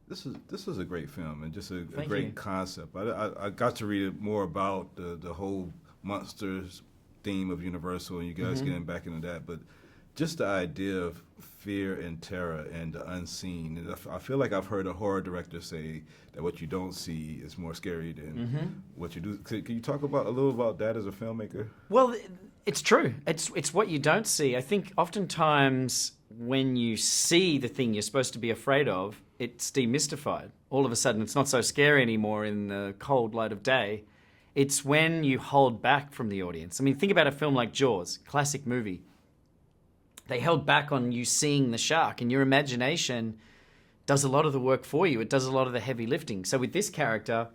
this is a great film and just a Thank great you. concept. I got to read more about the whole monsters theme of Universal, and you guys getting back into that, but just the idea of fear and terror and the unseen. And I feel like I've heard a horror director say that what you don't see is more scary than what you do. Can you talk about a little about that as a filmmaker? Well, it's true. It's what you don't see. I think oftentimes when you see the thing you're supposed to be afraid of, it's demystified. All of a sudden, it's not so scary anymore in the cold light of day. It's when you hold back from the audience. I mean, think about a film like Jaws, classic movie. They held back on you seeing the shark, and your imagination does a lot of the work for you. It does a lot of the heavy lifting. So with this character,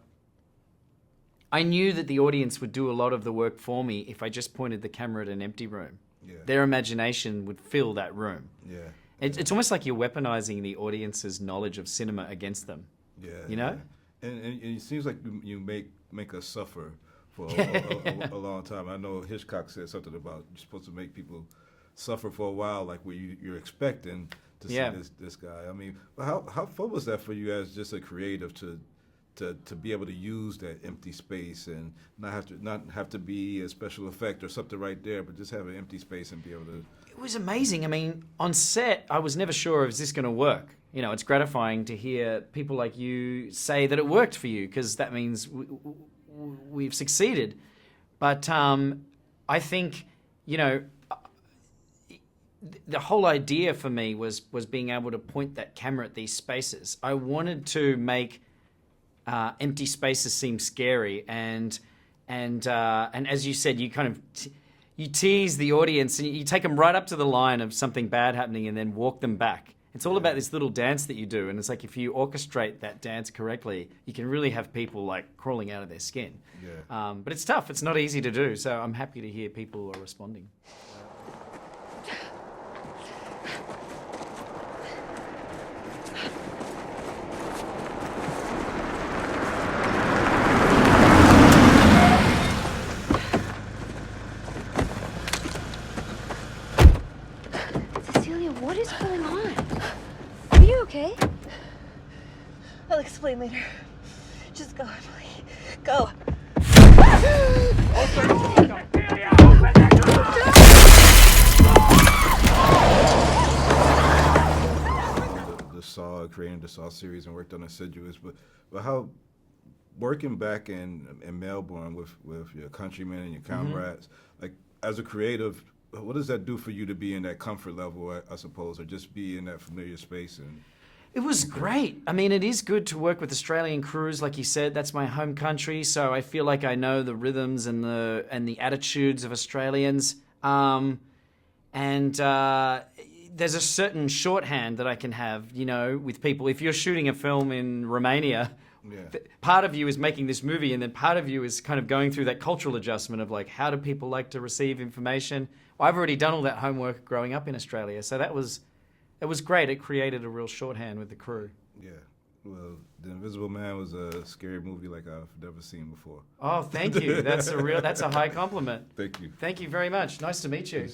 I knew that the audience would do a lot of the work for me if I just pointed the camera at an empty room. Yeah. Their imagination would fill that room. Yeah. It's almost like you're weaponizing the audience's knowledge of cinema against them. Yeah. You know? Yeah. And it seems like you make us suffer for a long time. I know Hitchcock said something about you're supposed to make people suffer for a while, like where you're expecting to see this guy. I mean, how fun was that for you as just a creative to be able to use that empty space and not have to be a special effect or something right there, but just have an empty space and be able to. It was amazing. I mean, on set, I was never sure, is this going to work? You know, it's gratifying to hear people like you say that it worked for you, because that means we've succeeded. But I think, you know, the whole idea for me was being able to point that camera at these spaces. I wanted to make empty spaces seem scary, and as you said, you kind of you tease the audience and you take them right up to the line of something bad happening and then walk them back. It's all about this little dance that you do, and it's like if you orchestrate that dance correctly, you can really have people like crawling out of their skin. Yeah. But it's tough. It's not easy to do. So I'm happy to hear people are responding. What is going on? Are you okay? I'll explain later. Just go, Emily. Go. Creating the Saw series and worked on Assiduous, but how working back in Melbourne with your countrymen and your comrades, like as a creative, what does that do for you to be in that comfort level, I suppose, or just be in that familiar space? And it was great. I mean, it is good to work with Australian crews, like you said. That's my home country, so I feel like I know the rhythms and the attitudes of Australians. There's a certain shorthand that I can have, you know, with people. If you're shooting a film in Romania, part of you is making this movie, and then part of you is kind of going through that cultural adjustment of like, how do people like to receive information? Well, I've already done all that homework growing up in Australia, so it was great. It created a real shorthand with the crew. Yeah. Well, The Invisible Man was a scary movie like I've never seen before. Oh, thank you. That's a high compliment. Thank you. Thank you very much. Nice to meet you.